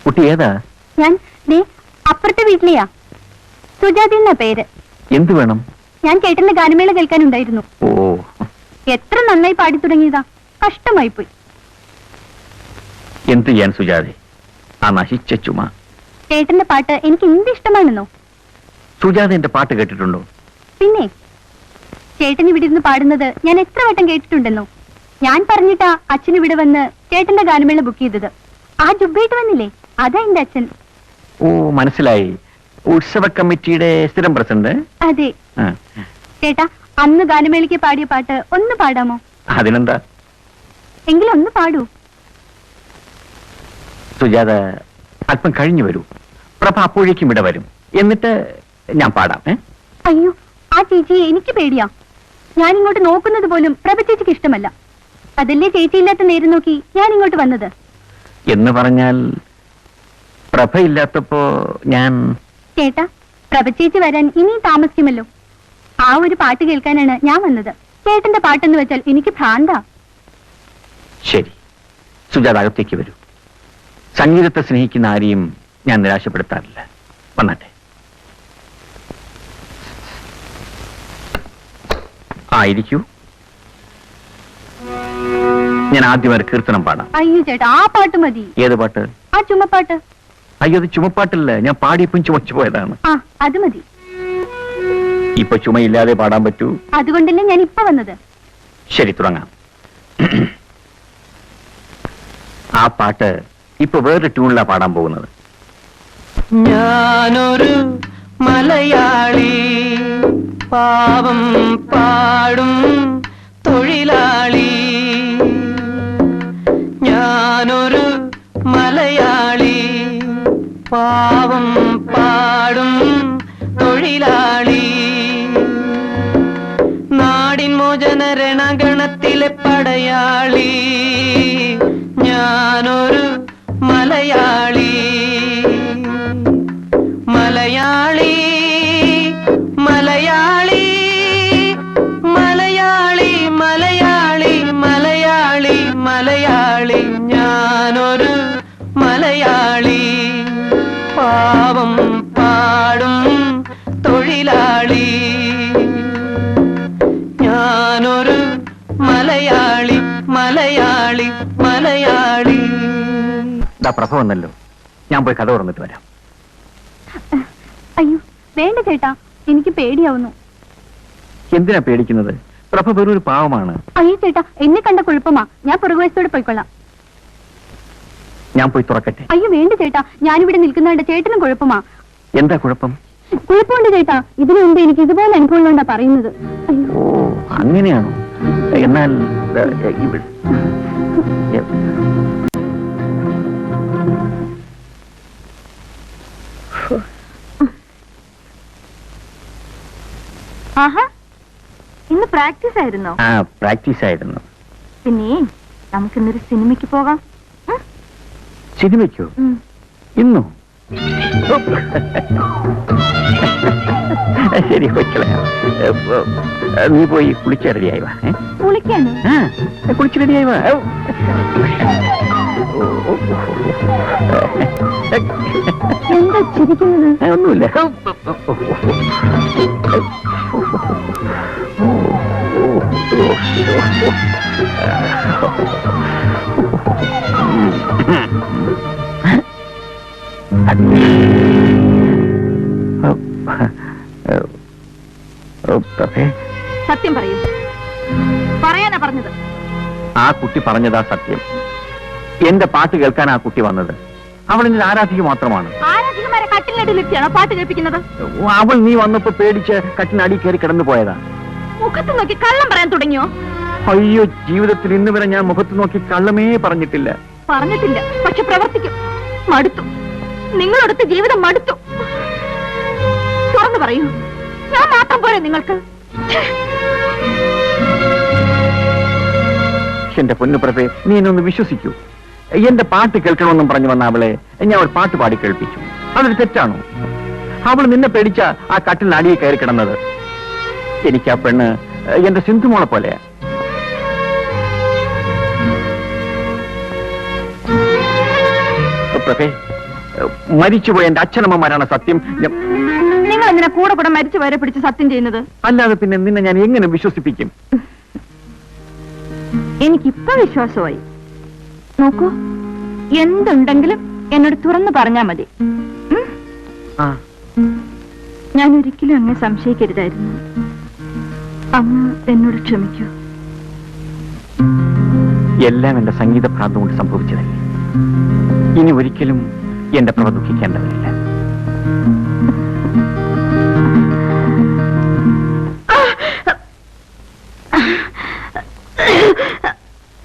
കുട്ടി ഏതാ? ഞാൻ അപ്പുറത്തെ വീട്ടിലെയാ. സുജാതി എന്നാ പേര്. എന്ത് വേണം? ഞാൻ ചേട്ടന്റെ ഗാനമേള കേൾക്കാനുണ്ടായിരുന്നു. ഓ, എത്ര നന്നായി പാടി തുടങ്ങിയതാ, കഷ്ടമായി പോയി. എന്ത് ചെയ്യാൻ സുജാതെ, ആ നശിച്ച ചുമ. ചേട്ടന്റെ പാട്ട് എനിക്ക് എന്ത് ഇഷ്ടമാണെന്നോ. സുജാത എന്റെ പാട്ട് കേട്ടിട്ടുണ്ടോ? പിന്നെ ചേട്ടൻ ഇവിടെ ഇരുന്ന് പാടുന്നത് ഞാൻ എത്ര വട്ടം കേട്ടിട്ടുണ്ടെന്നോ. ഞാൻ പറഞ്ഞിട്ടാ അച്ഛൻ ഇവിടെ വന്ന് ചേട്ടന്റെ ഗാനമേള ബുക്ക് ചെയ്തത്. ആ ജുബ്ബയിട്ട് വന്നില്ലേ, അതാ എന്റെ അച്ഛൻ. ഓ, മനസ്സിലായി. ഉത്സവ കമ്മിറ്റിയുടെ സ്ഥിരം പ്രസിഡന്റ്. അതെ. ചേട്ടാ, അന്ന് ഗാനമേളയ്ക്ക് പാടിയ പാട്ട് ഒന്ന് പാടാമോ? അതിനെന്താ, എങ്കിലും ഒന്ന് പാടൂ. സുജാത അല്പം കഴിഞ്ഞു വരൂ. പ്രഭ അപ്പോഴേക്കും ഇവിടെ വരും. എന്നിട്ട് ഞാൻ പാടാം. അയ്യോ, ആ ചേച്ചിയെ എനിക്ക് പേടിയാ. ഞാൻ ഇങ്ങോട്ട് നോക്കുന്നത് പോലും പ്രഭ ചേച്ചിക്ക് ഇഷ്ടമല്ല. അതല്ലേ ചേച്ചി ഇല്ലാത്ത നേരം നോക്കി ഞാൻ ഇങ്ങോട്ട് വന്നത്. എന്ന് പറഞ്ഞാൽ പ്രഭ ഇല്ലാത്തപ്പോ ഞാൻ... ചേട്ടാ, പ്രഭ ചേച്ചി വരാൻ ഇനിയും താമസിക്കുമല്ലോ. ആ ഒരു പാട്ട് കേൾക്കാനാണ് ഞാൻ വന്നത്. ചേട്ടന്റെ പാട്ടെന്ന് വെച്ചാൽ എനിക്ക് ഭ്രാന്താ. ശരി, സുജാത അകത്തേക്ക് വരൂ. സംഗീതത്തെ സ്നേഹിക്കുന്ന ആരെയും ഞാൻ നിരാശപ്പെടുത്താറില്ല. വന്നാട്ടെ. ആയിരിക്കൂ. ഞാൻ ആദ്യം ഒരു കീർത്തനം പാടാം. അയ്യോ ചേട്ടാ, ആ പാട്ട് മതി. ഏത് പാട്ട്? ആ ചുമപ്പാട്ട്. അയ്യോ, അത് ചുമപ്പാട്ടില്ല. ഞാൻ പാടിയപ്പം ചുമച്ചു പോയതാണ്. ആ, അത് മതി. ഇപ്പൊ ചുമയില്ലാതെ പാടാൻ പറ്റൂ. അതുകൊണ്ടല്ലേ ഞാൻ ഇപ്പൊ വന്നത്. ശരി, തുടങ്ങാം. ആ പാട്ട് ഇപ്പൊ വേറൊരു ട്യൂണിലാ പാടാൻ പോകുന്നത്. ഞാനൊരു മലയാളി, പാവം പാടും തൊഴിലാളി. ഞാനൊരു മലയാളി, പാവം പാടും തൊഴിലാളി. നാടിൻ മോചന രണഗണത്തിലെ പടയാളി. ഞാനൊരു മലയാളി, മലയാളി, മലയാളി, മലയാളി, മലയാളി, മലയാളി, മലയാളി. ഞാനൊരു മലയാളി, പാവം പാടും തൊഴിലാളി. ഞാനൊരു മലയാളി, മലയാളി, മലയാളി. പ്രഭ വന്നല്ലോ, ഞാൻ പോയി കഥ തുറന്നിട്ട് വരാം. അയ്യോ വേണ്ട ചേട്ടാ, എനിക്ക് പേടിയാവുന്നു. എന്തിനാ പേടിക്കുന്നത്? പ്രഭ വെറൊരു പാവമാണ്. അയ്യോ ചേട്ടാ, എന്നെ കണ്ട കുഴപ്പമാ. ഞാൻ പുറകുവശത്തോടെ പോയിക്കൊള്ളാം. ഞാൻ പോയി തുറക്കട്ടെ? അയ്യോ വേണ്ട ചേട്ടാ, ഞാനിവിടെ നിൽക്കുന്നതുകൊണ്ട് ചേട്ടനും കുഴപ്പമാ. എന്താ കുഴപ്പം? കുഴപ്പമുണ്ട് ചേട്ടാ. ഇതിനു മുമ്പ് എനിക്ക് ഇതുപോലെ അനുഭവങ്ങളുണ്ടാ പറയുന്നത്. ഓ, അങ്ങനെയാണോ? എന്നാൽ ആഹാ, ഇന്ന് പ്രാക്ടീസ് ആയിരുന്നോ? ആ, പ്രാക്ടീസ് ആയിരുന്നു. പിന്നെ നമുക്ക് ഇന്നൊരു സിനിമയ്ക്ക് പോകാം. സിനിമയ്ക്കോ? ഇന്നോ? ശരി, കൊച്ചളയാ. നീ പോയി കുളിച്ച് റെഡിയായി വാ. കുളിക്കാണ്? കുളിച്ച് റെഡിയായി വാ. എന്താ ചിരിക്കുന്നത്? ഒന്നുമില്ല. സത്യം പറയൂ. പറയാനാ പറഞ്ഞത്. ആ കുട്ടി പറഞ്ഞതാ സത്യം. എന്റെ പാട്ട് കേൾക്കാൻ ആ കുട്ടി വന്നത്. അവൾ എന്നെ ആരാധിക മാത്രമാണ്. ആരാധികമാരെ കട്ടിലടിയിലെത്തിയാണോ പാട്ട് കേൾപ്പിക്കുന്നത്? അവൾ നീ വന്നപ്പോ പേടിച്ച് കട്ടിനടി കയറി കിടന്നു പോയതാ. മുഖത്ത് നോക്കി കള്ളം പറയാൻ തുടങ്ങിയോ? അയ്യോ, ജീവിതത്തിൽ ഇന്ന് വരെ ഞാൻ മുഖത്ത് നോക്കി കള്ളമേ പറഞ്ഞിട്ടില്ല. പറഞ്ഞിട്ടില്ല, പക്ഷെ പ്രവർത്തിക്കും. മടുത്തു. നിങ്ങളടുത്ത് ജീവിതം മടുത്തു. തുറന്നു പറയൂ, ഞാൻ മാത്രം പോരെ നിങ്ങൾക്ക്? എന്റെ പൊന്നുപ്രഭേ, നീ എന്നൊന്ന് വിശ്വസിക്കൂ. എന്റെ പാട്ട് കേൾക്കണമെന്നും പറഞ്ഞു വന്ന അവളെ ഞാൻ ഒരു പാട്ട് പാടി കേൾപ്പിച്ചു. അതൊരു തെറ്റാണോ? അവൾ നിന്നെ പേടിച്ച ആ കട്ടിൽ അടിയിൽ കയറി കിടന്നത്. എനിക്ക് ആ പെണ്ണ് എന്റെ സിന്ധുമോളെ പോലെയാ. പ്രഭേ, മരിച്ചുപോയ എന്റെ അച്ഛനമ്മമാരാണ് സത്യം. നിങ്ങൾ എന്തിനാ കൂടെ കൂടെ മരിച്ചു വരെ പിടിച്ച് സത്യം ചെയ്യുന്നത്? അല്ലാതെ പിന്നെ നിന്നെ ഞാൻ എങ്ങനെ വിശ്വസിപ്പിക്കും? എനിക്കിപ്പോ വിശ്വാസമായി. നോക്കൂ, എന്തുണ്ടെങ്കിലും എന്നോട് തുറന്നു പറഞ്ഞാ മതി. ആ, ഞാൻ ഒരിക്കലും അങ്ങ് സംശയിക്കരുതായിരുന്നു. അങ്ങ് എന്നോട് ക്ഷമിക്കൂ. എല്ലാം എന്റെ സംഗീത ഭ്രാന്ത് കൊണ്ട് സംഭവിച്ചതല്ലേ. ഇനി ഒരിക്കലും എന്റെ പ്രഭ ദുഃഖിക്കേണ്ടതില്ല.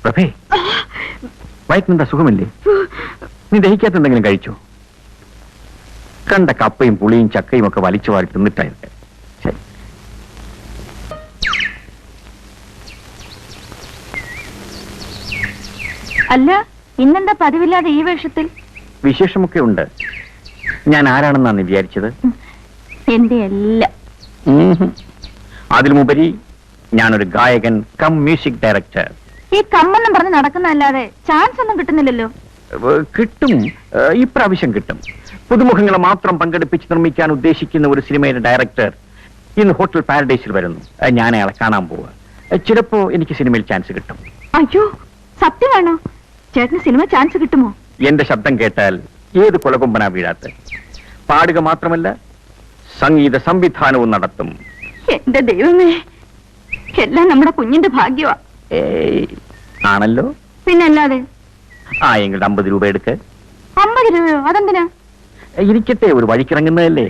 പ്രഭേ, വയറ്റിനെന്താ സുഖമില്ലേ? നീ ദഹിക്കാത്ത എന്തെങ്കിലും കഴിച്ചോ? കണ്ട കപ്പയും പുളിയും ചക്കയും ഒക്കെ വലിച്ചു വാരി തിന്നിട്ടായിരുന്നു. ശരി. അല്ല, ഇന്നെന്താ പതിവില്ലാതെ ഈ വേഷത്തിൽ? വിശേഷമൊക്കെ ഉണ്ട്. ഞാൻ ആരാണെന്നാണ് നീ വിചാരിച്ചത്? എന്റെ എല്ലാം. അതിലുമുപരി ഞാനൊരു ഗായകൻ കം മ്യൂസിക് ഡയറക്ടർ. ഈ കമ്മെന്നും പറഞ്ഞ് നടക്കുന്നതല്ലാതെ ചാൻസ് ഒന്നും കിട്ടുന്നില്ലല്ലോ. കിട്ടും, ഇപ്രാവശ്യം കിട്ടും. പുതുമുഖങ്ങളെ മാത്രം പങ്കെടുപ്പിച്ച് നിർമ്മിക്കാൻ ഉദ്ദേശിക്കുന്ന ഒരു സിനിമയുടെ ഡയറക്ടർ ഇന്ന് ഹോട്ടൽ പാരഡൈസിൽ വരുന്നു. ഞാൻ അയാളെ കാണാൻ പോവുക. ചിലപ്പോ എനിക്ക് സിനിമയിൽ ചാൻസ് കിട്ടും. അയ്യോ, സത്യമാണോ? ചേട്ടന് സിനിമ ചാൻസ് കിട്ടുമോ? എന്റെ ശബ്ദം കേട്ടാൽ ഏത് കൊലകൊമ്പനാ വീഴാത്ത. പാടുക മാത്രമല്ല, സംഗീത സംവിധാനവും നടത്തും. എന്റെ ദൈവമേ, എല്ലാം നമ്മുടെ കുഞ്ഞിന്റെ ഭാഗ്യമാ. ആണല്ലോ. പിന്നല്ലാതെ. ആ, എങ്ങളുടെ 50 രൂപ എടുക്ക്. 50 രൂപയോ? അതെന്തിനാ? ഇരിക്കട്ടെ, ഒരു വഴിക്കിറങ്ങുന്നതല്ലേ.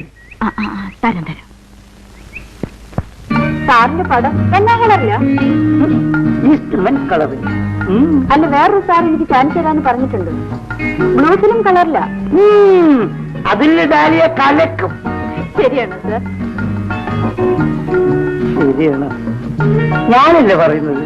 തരം തരം. സാറിന്റെ പടം എന്നാ കളറില്ല? കളറ്. അല്ല, വേറൊരു സാർ എനിക്ക് ചാൻസ് തരാന്ന് പറഞ്ഞിട്ടുണ്ട്. ബ്ലൂ ഫിലിം കളറില്ല. അതിൽ ഡാലിയ കലക്കും. ശരിയാണോ സാർ? ശരിയാണ്, ഞാനല്ലേ പറയുന്നത്.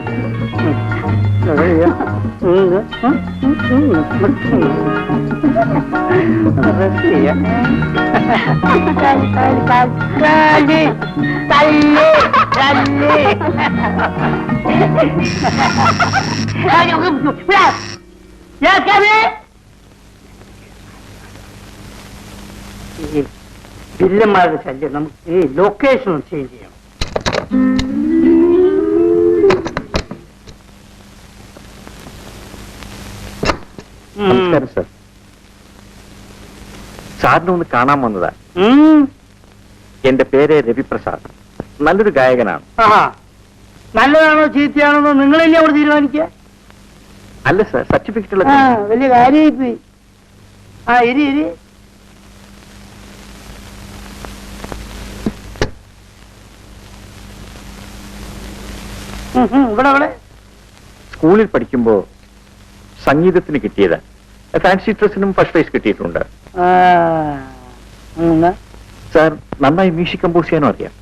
വില്ലന്മാരുടെ ശല്യം. നമുക്ക് ഈ ലൊക്കേഷൻ ചേഞ്ച് ചെയ്യണം. നമസ്കാരം സർ. സാറിനെ ഒന്ന് കാണാൻ വന്നതാ. എന്റെ പേര് രവിപ്രസാദ്. നല്ലൊരു ഗായകനാണ്. നല്ലതാണോ ചീത്തയാണോ നിങ്ങളല്ലേ അവിടെ തീരുമാനിക്കുക? അല്ല സർ, സർട്ടിഫിക്കറ്റ് ഉള്ള വലിയ കാര്യമായി. ഇരി ഇവിടെ സ്കൂളിൽ പഠിക്കുമ്പോ സംഗീതത്തിന് കിട്ടിയത്. ഫാൻസി ഡ്രസ്സിനും ഫസ്റ്റ് പ്രൈസ് കിട്ടിയിട്ടുണ്ട്. സാർ നന്നായി മ്യൂസിക് കമ്പോസ് ചെയ്യാനും അറിയാം.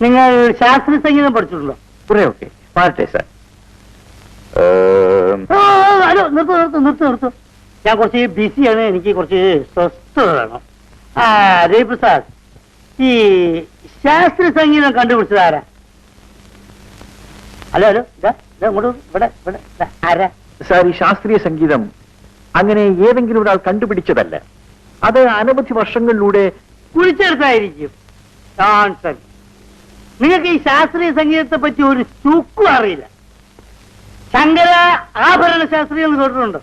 നിങ്ങൾ ശാസ്ത്രീയ സംഗീതം പഠിച്ചിട്ടുണ്ടോ? കുറെ ഒക്കെ. പാടട്ടെ സാർ. ഹലോ, നിർത്തൂ. ഞാൻ കുറച്ച് ബിസിയാണ്, എനിക്ക് കുറച്ച് സ്വസ്ഥത വേണം. രവിപ്രസാദ്, ഈ ശാസ്ത്രീയ സംഗീതം കണ്ടുപിടിച്ചതാരാ? ഹലോ, ഇവിടെ ആരാ? സാർ, ഈ ശാസ്ത്രീയ സംഗീതം അങ്ങനെ ഏതെങ്കിലും ഒരാൾ കണ്ടുപിടിച്ചതല്ല. അത് അനവധി വർഷങ്ങളിലൂടെ കുഴിച്ചെടുത്തായിരിക്കും. നിങ്ങൾക്ക് ഈ ശാസ്ത്രീയ സംഗീതത്തെ പറ്റി ഒരു ചുക്കും അറിയില്ല. ശങ്കര ആഭരണ ശാസ്ത്രികൾ കേട്ടിട്ടുണ്ടോ?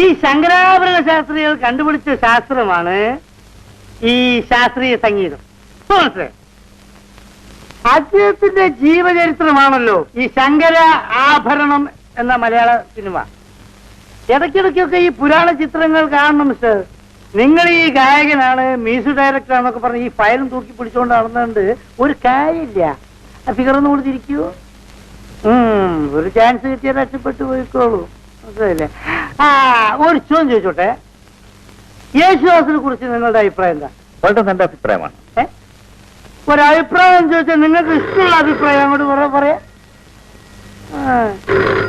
ഈ ശങ്കരാഭരണ ശാസ്ത്രികൾ കണ്ടുപിടിച്ച ശാസ്ത്രമാണ് ഈ ശാസ്ത്രീയ സംഗീതം. മനസ്സിലായി? അദ്ദേഹത്തിന്റെ ജീവചരിത്രമാണല്ലോ ഈ ശങ്കര ആഭരണം എന്ന മലയാള സിനിമ. ഇടയ്ക്കിടയ്ക്കൊക്കെ ഈ പുരാണ ചിത്രങ്ങൾ കാണണം മിസ്റ്റർ. നിങ്ങൾ ഈ ഗായകനാണ്, മ്യൂസിക് ഡയറക്ടർ ആണെന്നൊക്കെ പറഞ്ഞ് ഈ ഫയലും തൂക്കി പിടിച്ചുകൊണ്ട് നടന്നുകൊണ്ട് ഒരു കാര്യമില്ല. ഫിഗറൊന്നും കൊടുത്തിരിക്കൂ. ഒരു ചാൻസ് കിട്ടിയാൽ രക്ഷപ്പെട്ടു പോയിക്കോളൂ. മനസ്സിലായില്ലേ? ഒരു ചോദ്യം ചോദിച്ചോട്ടെ, യേശുദാസിനെ കുറിച്ച് നിങ്ങളുടെ അഭിപ്രായം എന്താ? വളരെ നല്ല അഭിപ്രായമാണ്. ഒരഭിപ്രായം ചോദിച്ചാൽ നിങ്ങൾക്ക് ഇഷ്ടമുള്ള അഭിപ്രായം അങ്ങോട്ട് പറയാ.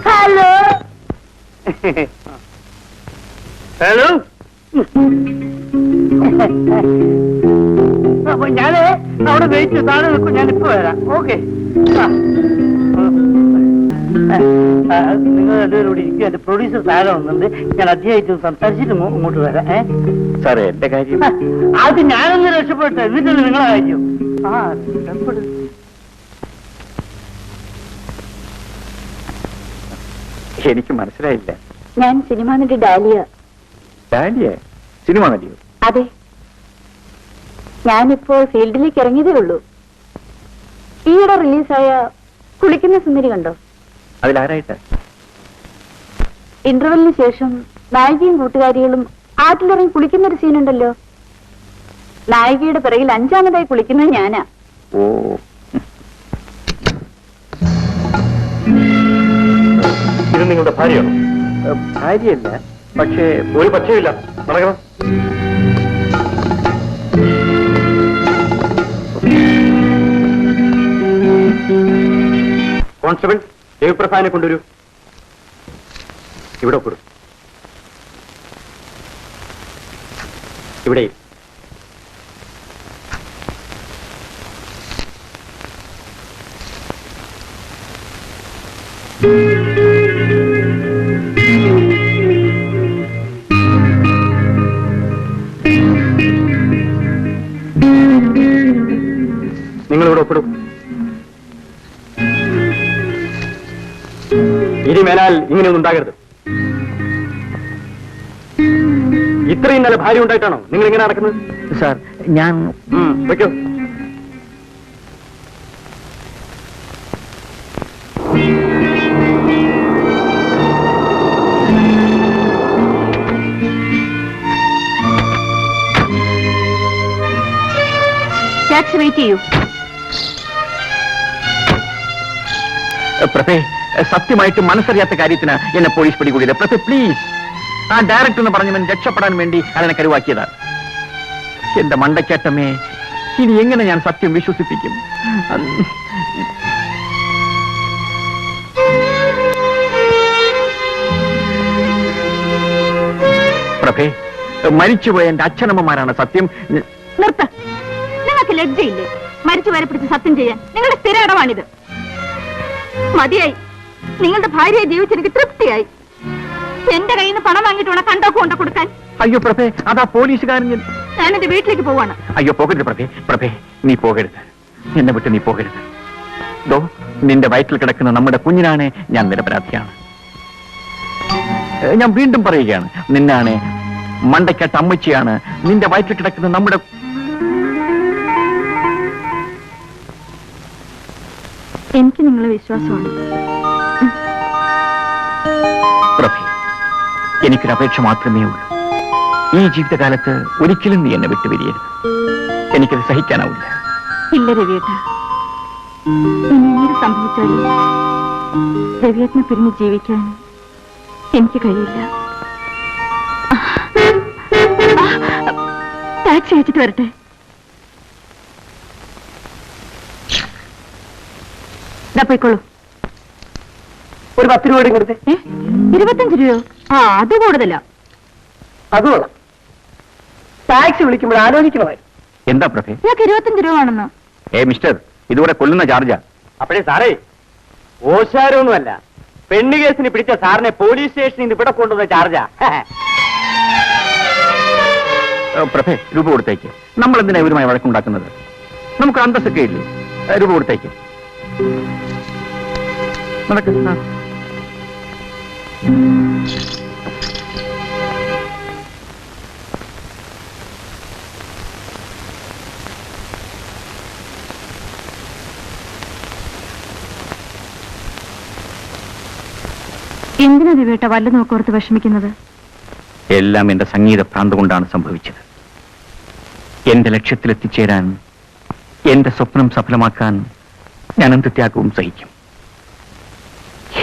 ഹലോ ഹലോ, അപ്പൊ ഞാന് അവിടെ വെയിറ്റ് താഴെ നിൽക്കും. ഞാനിപ്പോ വരാം. ഓക്കെ. നിങ്ങൾ രണ്ടുപേരും കൂടി ഇരിക്കും. എന്റെ പ്രൊഡ്യൂസർ താഴെ വന്നിട്ടുണ്ട്. ഞാൻ അദ്ദേഹമായിട്ട് സംസാരിച്ചിട്ട് ഇങ്ങോട്ട് വരാം. സാറേ എന്റെ കാര്യം അത് ഞാനൊന്ന് രക്ഷപ്പെട്ടെ, എന്നിട്ടല്ലേ നിങ്ങളെ കാര്യം. രക്ഷപ്പെടും. എനിക്ക് മനസ്സിലായില്ല. ഞാൻ സിനിമാ നടി ഡാലിയ. ഡാലിയ? സിനിമ നടിയോ? അതെ, ഞാനിപ്പോൾ ഫീൽഡിലേക്ക് ഇറങ്ങിയതേ ഉള്ളൂ. ഈയിടെ റിലീസായ കുളിക്കുന്ന സുന്ദരി കണ്ടോ? അതിലാരായിട്ട്? ഇന്റർവെല്ലിന് ശേഷം നായികയും കൂട്ടുകാരികളും ആറ്റിലിറങ്ങി കുളിക്കുന്ന ഒരു സീനുണ്ടല്ലോ. നായികയുടെ പിറകിൽ 5ാമതായി കുളിക്കുന്നത് ഞാനാ. ഓ, ഇത് നിങ്ങളുടെ ഭാര്യയാണോ? ഭാര്യയല്ല, പക്ഷേ ഒരു പക്ഷേയില്ല. നടക്കണം. കോൺസ്റ്റബിൾ, ദേവപ്രസാദിനെ കൊണ്ടുവരൂ. ഇവിടെ ഒപ്പിടും. ഇവിടെ നിങ്ങളിവിടെ ഒപ്പിടും. ഇനി മേലാൽ ഇങ്ങനെയൊന്നും ഉണ്ടാകരുത്. ഇത്രയും നല്ല ഭാര്യ ഉണ്ടായിട്ടാണോ നിങ്ങൾ ഇങ്ങനെ നടക്കുന്നത്? സാർ, ഞാൻ വെക്കോ. ടാക്സി വെയിറ്റ് ചെയ്യൂ. പ്രഭേ, സത്യമായിട്ട് മനസ്സറിയാത്ത കാര്യത്തിന് എന്നെ പോലീസ് പിടികൂടിയത്. പ്രഭേ പ്ലീസ്, ആ ഡയറക്ടർ എന്ന് പറഞ്ഞവൻ രക്ഷപ്പെടാൻ വേണ്ടി അതിനെ കരുവാക്കിയതാ. എന്റെ മണ്ടക്കേട്ടമേ, ഇനി എങ്ങനെ ഞാൻ സത്യം വിശ്വസിപ്പിക്കും? പ്രഭേ, മരിച്ചുപോയ എന്റെ അച്ഛനമ്മമാരാണ് സത്യം. നിർത്ത. നിങ്ങൾക്ക് ലജ്ജയില്ലേ മരിച്ചു വരെ പിടിച്ച് സത്യം ചെയ്യാൻ? നിങ്ങളുടെ സ്ഥിര ഇടമാണിത്. മതിയായി. നിങ്ങളുടെ ഭാര്യയെ ജീവിച്ചെനിക്ക് തൃപ്തിയായി. എന്റെ കയ്യിൽ നിന്ന് പണം വാങ്ങിയിട്ട് വേണം കണ്ടോക്ക് കൊണ്ട കൊടുക്കാൻ. അയ്യോ പ്രഭേ, അതാ പോലീസുകാരൻ. ഞാൻ എന്റെ വീട്ടിലേക്ക് പോവാണ്. അയ്യോ പോകരുത് പ്രഭേ. പ്രഭേ, നീ പോകരുത്. എന്നെ വിട്ട് നീ പോകരുത്. ദോ, നിന്റെ വയറ്റിൽ കിടക്കുന്ന നമ്മുടെ കുഞ്ഞിനാണ് ഞാൻ നിരപരാധിയാണ്. ഞാൻ വീണ്ടും പറയുകയാണ്, നിന്നാണ് മണ്ടക്കെട്ട അമ്മച്ചിയാണ്. നിന്റെ വയറ്റിൽ കിടക്കുന്ന നമ്മുടെ എനിക്ക് നിങ്ങളെ വിശ്വാസമാണ്. പ്രഭേ, എനിക്കൊരു അപേക്ഷ മാത്രമേ ഉള്ളൂ. ഈ ജീവിതകാലത്ത് ഒരിക്കലും നീ എന്നെ വിട്ടുപിരിയരുത്. എനിക്കത് സഹിക്കാനാവില്ല. ഇല്ല രവിയേട്ട, ഇനി എന്ത് സംഭവിച്ചാലും രവിയേട്ടനെ പിരിഞ്ഞ് ജീവിക്കാൻ എനിക്ക് കഴിയില്ല. ടാക്സി അയച്ചിട്ട് വരട്ടെ. പോയിക്കോളൂ. ഒരു 10 രൂപ കൊടുത്തേ. 25 രൂപയോ? അത് കൂടുതല. അത് കൊള്ളാം. ടാക്സി വിളിക്കുമ്പോൾ ആലോചിക്കണമായിരുന്നു. എന്താ പ്രഭേ? ഞങ്ങൾക്ക് 25 രൂപ ആണെന്ന്. മിസ്റ്റർ, ഇതുകൂടെ കൊല്ലുന്ന ചാർജാ. അപ്പോഴേ സാറേ, ഓശാരമൊന്നുമല്ല. പെണ്ണ് കേസിന് പിടിച്ച സാറിനെ പോലീസ് സ്റ്റേഷനിൽ നിന്ന് ഇവിടെ കൊണ്ടുവന്ന ചാർജാ. പ്രഭേ, രൂപ കൊടുത്തേക്ക്. നമ്മൾ എന്തിനാ ഇവരുമായി വഴക്കുണ്ടാക്കുന്നത്? നമുക്ക് അന്തസ്സൊക്കെ ഇല്ലേ? രൂപ കൊടുത്തേക്ക്. നടക്ക്. എന്തിനാ രവിയേട്ട വല്ല നോക്കോർത്ത് വിഷമിക്കുന്നത്? എല്ലാം എന്റെ സംഗീത ഭ്രാന്ത് കൊണ്ടാണ് സംഭവിച്ചത്. എന്റെ ലക്ഷ്യത്തിലെത്തിച്ചേരാൻ, എന്റെ സ്വപ്നം സഫലമാക്കാൻ ഞാൻ എന്ത് ത്യാഗവും സഹിക്കും.